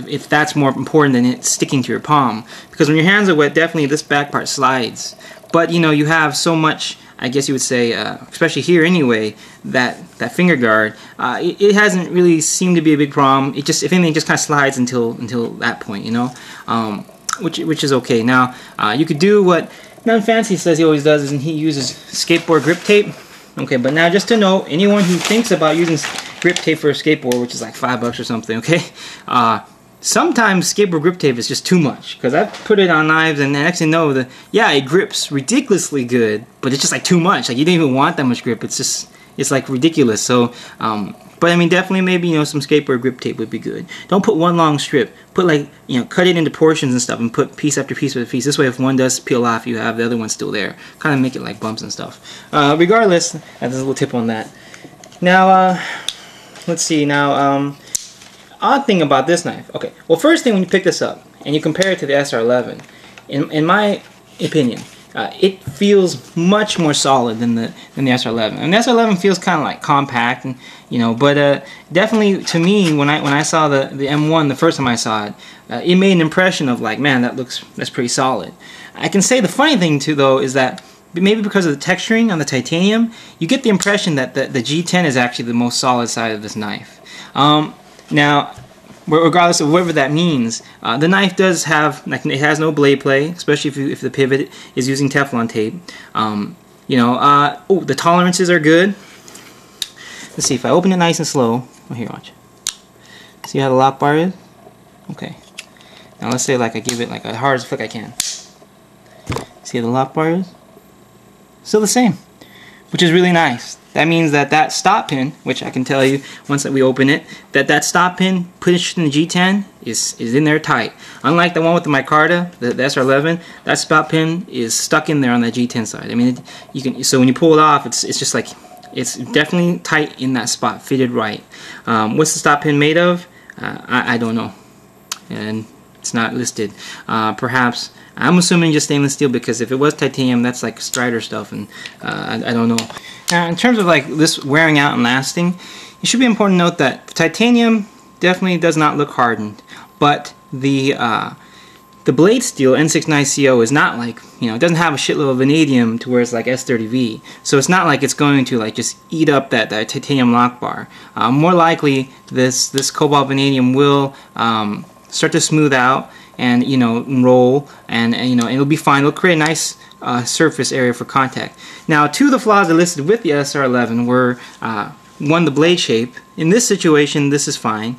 if that's more important than it sticking to your palm. Because when your hands are wet, definitely this back part slides. But you know, you have so much, I guess you would say, especially here anyway, that finger guard, it hasn't really seemed to be a big problem. It just, if anything, just kind of slides until that point, you know, which is okay. Now, you could do what None Fancy says he always does, is he uses skateboard grip tape. Okay, but now just to know, anyone who thinks about using grip tape for a skateboard, which is like $5 or something, okay, sometimes skateboard grip tape is just too much, because I've put it on knives and I actually know that, yeah, it grips ridiculously good, but it's just like too much. Like, you don't even want that much grip. It's just, it's like ridiculous. So, but I mean, definitely maybe, you know, some skateboard grip tape would be good. Don't put one long strip. Put, like, you know, cut it into portions and stuff and put piece after piece after piece. This way, if one does peel off, you have the other one still there. Kind of make it like bumps and stuff. Regardless, that's a little tip on that. Now, let's see. Now, odd thing about this knife. Okay, well, first thing when you pick this up and you compare it to the SR11, in my opinion, it feels much more solid than the SR11. And the SR11 feels kind of like compact, and you know, but definitely to me, when I saw the M1 the first time I saw it, it made an impression of like, man, that's pretty solid. I can say the funny thing too, though, is that maybe because of the texturing on the titanium, you get the impression that the G10 is actually the most solid side of this knife. Now, regardless of whatever that means, the knife does have, like, it has no blade play, especially if the pivot is using Teflon tape. You know, oh, the tolerances are good. Let's see, if I open it nice and slow. Oh, here, watch. See how the lock bar is? Okay. Now let's say, like, I give it like a hard as flick I can. See how the lock bar is? Still the same, which is really nice. That means that stop pin, which I can tell you once that we open it, that stop pin pushed in the G10 is in there tight. Unlike the one with the micarta, the SR11, that stop pin is stuck in there on the G10 side. I mean, you can, so when you pull it off, it's just like, it's definitely tight in that spot, fitted right. What's the stop pin made of? I don't know, and it's not listed. Perhaps, I'm assuming just stainless steel, because if it was titanium, that's like Strider stuff, and I don't know. Now, in terms of like this wearing out and lasting, it should be important to note that titanium definitely does not look hardened, but the blade steel N69CO is not like, you know, it doesn't have a shitload of vanadium to where it's like S30V, so it's not like it's going to like just eat up that titanium lock bar. More likely, this cobalt vanadium will start to smooth out and, you know, roll, and you know, it'll be fine. It'll create a nice surface area for contact. Now, two of the flaws I listed with the SR11 were one, the blade shape. In this situation, this is fine.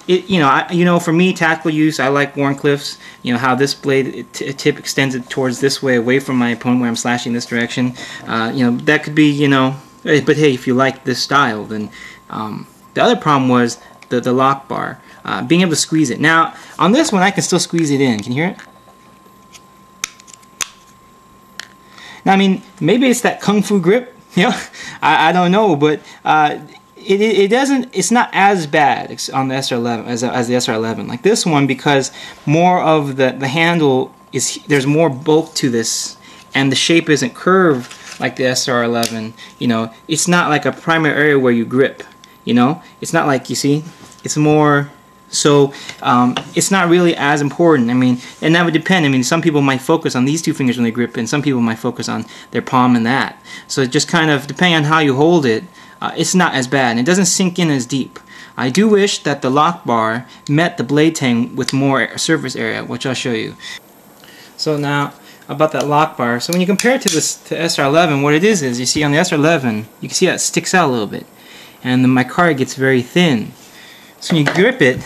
You know, for me, tactical use, I like Wharncliffe's. You know how this blade tip extends it towards this way, away from my opponent, where I'm slashing this direction. You know, that could be, you know, but hey, if you like this style, then the other problem was the lock bar. Being able to squeeze it. Now, on this one, I can still squeeze it in. Can you hear it? Now, I mean, maybe it's that kung fu grip. You know, I don't know, but it doesn't. It's not as bad on the SR11 as the SR11. Like this one, because more of the handle is, there's more bulk to this, and the shape isn't curved like the SR11. You know, it's not like a primary area where you grip. You know, it's not like, you see, it's more. So it's not really as important. I mean, and that would depend. I mean, some people might focus on these two fingers when they grip, and some people might focus on their palm and that. So it just kind of, depending on how you hold it, it's not as bad, and it doesn't sink in as deep. I do wish that the lock bar met the blade tang with more surface area, which I'll show you. So now, about that lock bar. So when you compare it to this to SR11, what it is you see on the SR11, you can see that it sticks out a little bit, and the micarta gets very thin. So when you grip it,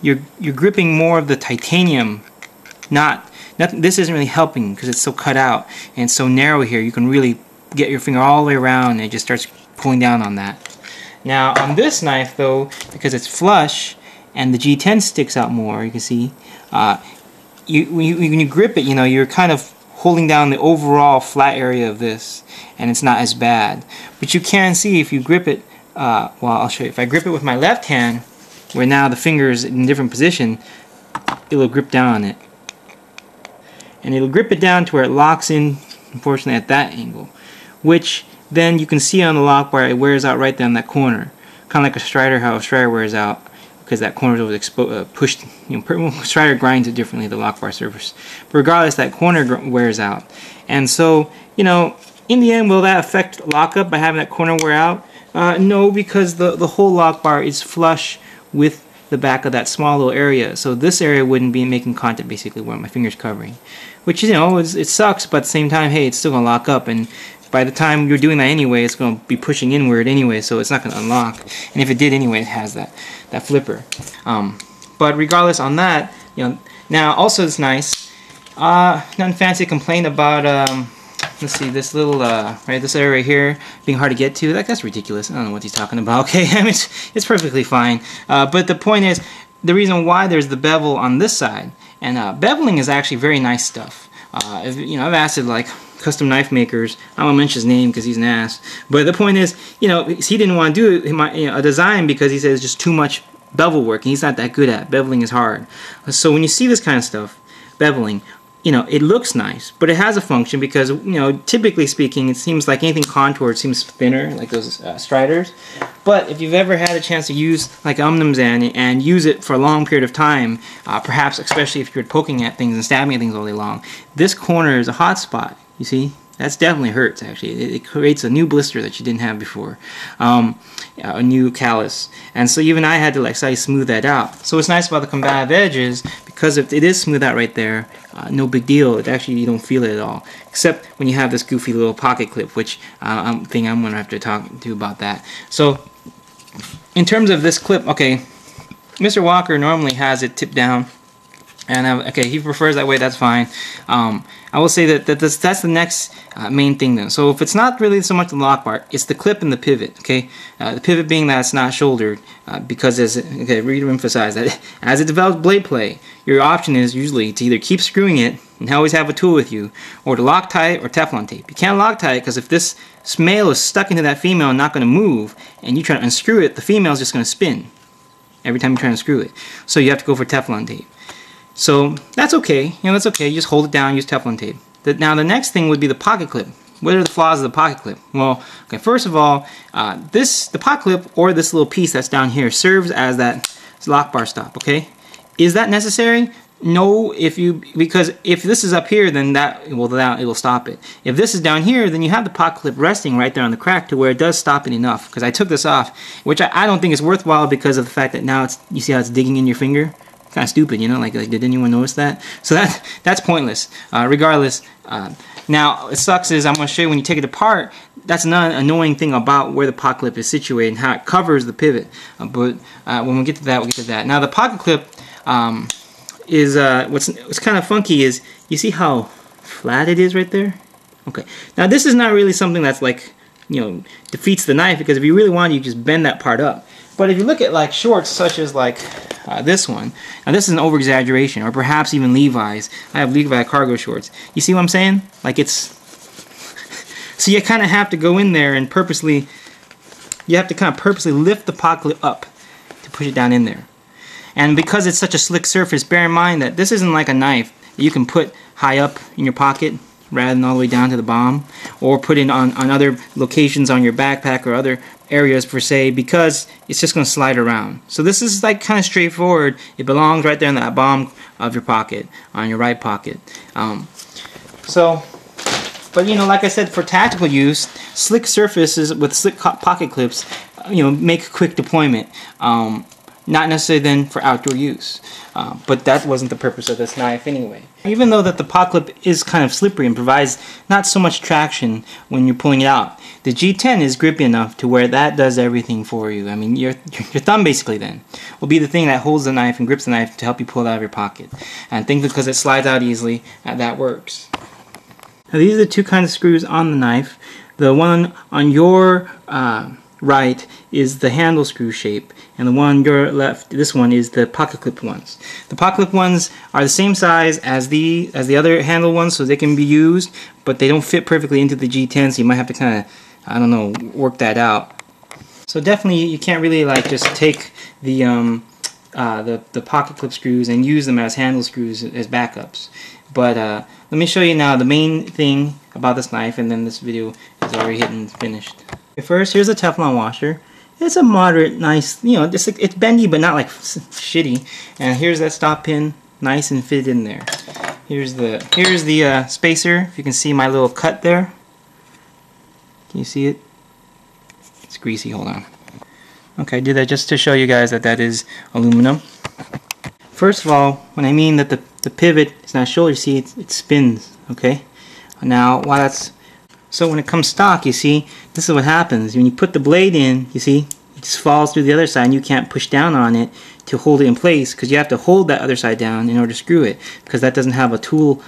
you're gripping more of the titanium. This isn't really helping because it's so cut out and so narrow here. You can really get your finger all the way around, and it just starts pulling down on that. Now on this knife, though, because it's flush and the G10 sticks out more, you can see, when you grip it, you know, you're kind of holding down the overall flat area of this, and it's not as bad. But you can see if you grip it, well, I'll show you. If I grip it with my left hand, where now the finger is in a different position, it'll grip down on it. And it'll grip it down to where it locks in, unfortunately, at that angle. Which then you can see on the lock bar, it wears out right down that corner. Kind of like a Strider, how a Strider wears out. because that corner was pushed, strider grinds it differently, the lock bar surface. But regardless, that corner wears out. And so, in the end, will that affect lockup by having that corner wear out? No, because the whole lock bar is flush with the back of that small little area. So this area wouldn't be making contact basically where my finger's covering. Which, it sucks, but at the same time, hey, it's still going to lock up. And by the time you're doing that anyway, it's going to be pushing inward anyway, so it's not going to unlock. And if it did anyway, it has that flipper. But regardless on that, now also it's nice. Nothing fancy to complain about. Let's see, this little this area right here being hard to get to. That's ridiculous. I don't know what he's talking about. Okay, I mean it's perfectly fine. But the point is, the reason why there's the bevel on this side, and beveling is actually very nice stuff. I've asked it like custom knife makers. I won't mention his name because he's an ass. But the point is, he didn't want to do a design because he says it's just too much bevel work, and he's not that good at it. Beveling is hard. So when you see this kind of stuff, beveling, it looks nice, but it has a function because, typically speaking, it seems like anything contoured seems thinner, like those striders. But if you've ever had a chance to use like Umnumzan and use it for a long period of time, perhaps especially if you're poking at things and stabbing at things all day long, this corner is a hot spot. You see? That's definitely hurts, actually. It creates a new blister that you didn't have before. A new callus. And so even I had to slightly smooth that out. So what's nice about the Combative Edge is, because if it is smooth out right there, no big deal. It actually, you don't feel it at all. Except when you have this goofy little pocket clip, which I'm going to have to talk to you about that. So in terms of this clip, okay, Mr. Walker normally has it tipped down. And okay, he prefers that way, that's fine. I will say that's the next main thing then. So if it's not really so much the lock bar, it's the clip and the pivot, okay? The pivot being that it's not shouldered, because re-emphasize that as it develops blade play, your option is usually to either keep screwing it and always have a tool with you, or to Loctite or Teflon tape. You can't Loctite because if this male is stuck into that female and not going to move, and you try to unscrew it, the female is just going to spin every time you try to unscrew it. So you have to go for Teflon tape. So that's okay, that's okay. You just hold it down, use Teflon tape. Now the next thing would be the pocket clip. What are the flaws of the pocket clip? Well, okay, first of all, the pocket clip or this little piece that's down here serves as that lock bar stop. Okay, is that necessary? No, because if this is up here, then it will stop it. If this is down here, then you have the pocket clip resting right there on the crack to where it does stop it enough. Because I took this off, which I don't think is worthwhile because of the fact that now you see how it's digging in your finger. Kind of stupid, like did anyone notice that? So that's pointless. Regardless, now it sucks is I'm going to show you when you take it apart. That's another annoying thing about where the pocket clip is situated and how it covers the pivot. But when we get to that, we'll get to that. Now the pocket clip is what's kind of funky is you see how flat it is right there. Okay, now this is not really something that's defeats the knife, because if you really want, you just bend that part up. But if you look at shorts such as this one, now this is an over-exaggeration, or perhaps even Levi's. I have Levi cargo shorts. You see what I'm saying? So you kind of have to go in there and purposely lift the pocket clip up to push it down in there. And because it's such a slick surface, bear in mind that this isn't like a knife that you can put high up in your pocket rather than all the way down to the bomb, or put it on other locations on your backpack or other areas per se, because it's just going to slide around. So this is kind of straightforward. It belongs right there in that bomb of your pocket, on your right pocket. But like I said, for tactical use, slick surfaces with slick pocket clips, make quick deployment. Not necessarily then for outdoor use, but that wasn't the purpose of this knife anyway. Even though that the pocket clip is kind of slippery and provides not so much traction when you're pulling it out, the G10 is grippy enough to where that does everything for you. I mean, your thumb basically then will be the thing that holds the knife and grips the knife to help you pull it out of your pocket. And thankfully, because it slides out easily, that works. Now these are the two kinds of screws on the knife. The one on your right is the handle screw shape, and the one on your left, this one, is the pocket clip ones. The pocket clip ones are the same size as the other handle ones, so they can be used, but they don't fit perfectly into the G10, so you might have to kind of, I don't know, work that out. So definitely you can't really just take the pocket clip screws and use them as handle screws as backups. But let me show you now the main thing about this knife, and then this video is already finished. First, here's a Teflon washer, it's a moderate, nice, you know, it's bendy but not like shitty. And here's that stop pin, nice and fitted in there. Here's the spacer. If you can see my little cut there. Can you see it? It's greasy. Hold on. Okay, I did that just to show you guys that that is aluminum. First of all, when I mean that the pivot is not shoulder, you see it spins. Okay. Now, while that's so when it comes stock, you see, this is what happens. When you put the blade in, you see, it just falls through the other side and you can't push down on it to hold it in place because you have to hold that other side down in order to screw it because that doesn't have a tool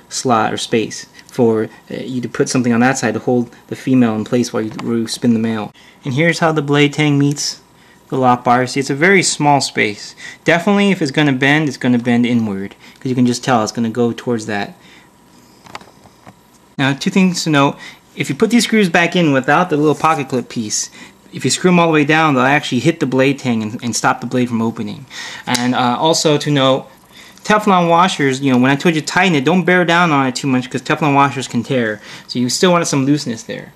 slot or space for you to put something on that side to hold the female in place while you spin the male. And here's how the blade tang meets the lock bar. See, it's a very small space. Definitely if it's going to bend, it's going to bend inward because you can just tell it's going to go towards that. Now, two things to note. If you put these screws back in without the little pocket clip piece, if you screw them all the way down, they'll actually hit the blade tang and stop the blade from opening. And also to note, Teflon washers, you know, when I told you to tighten it, don't bear down on it too much because Teflon washers can tear. So you still want some looseness there.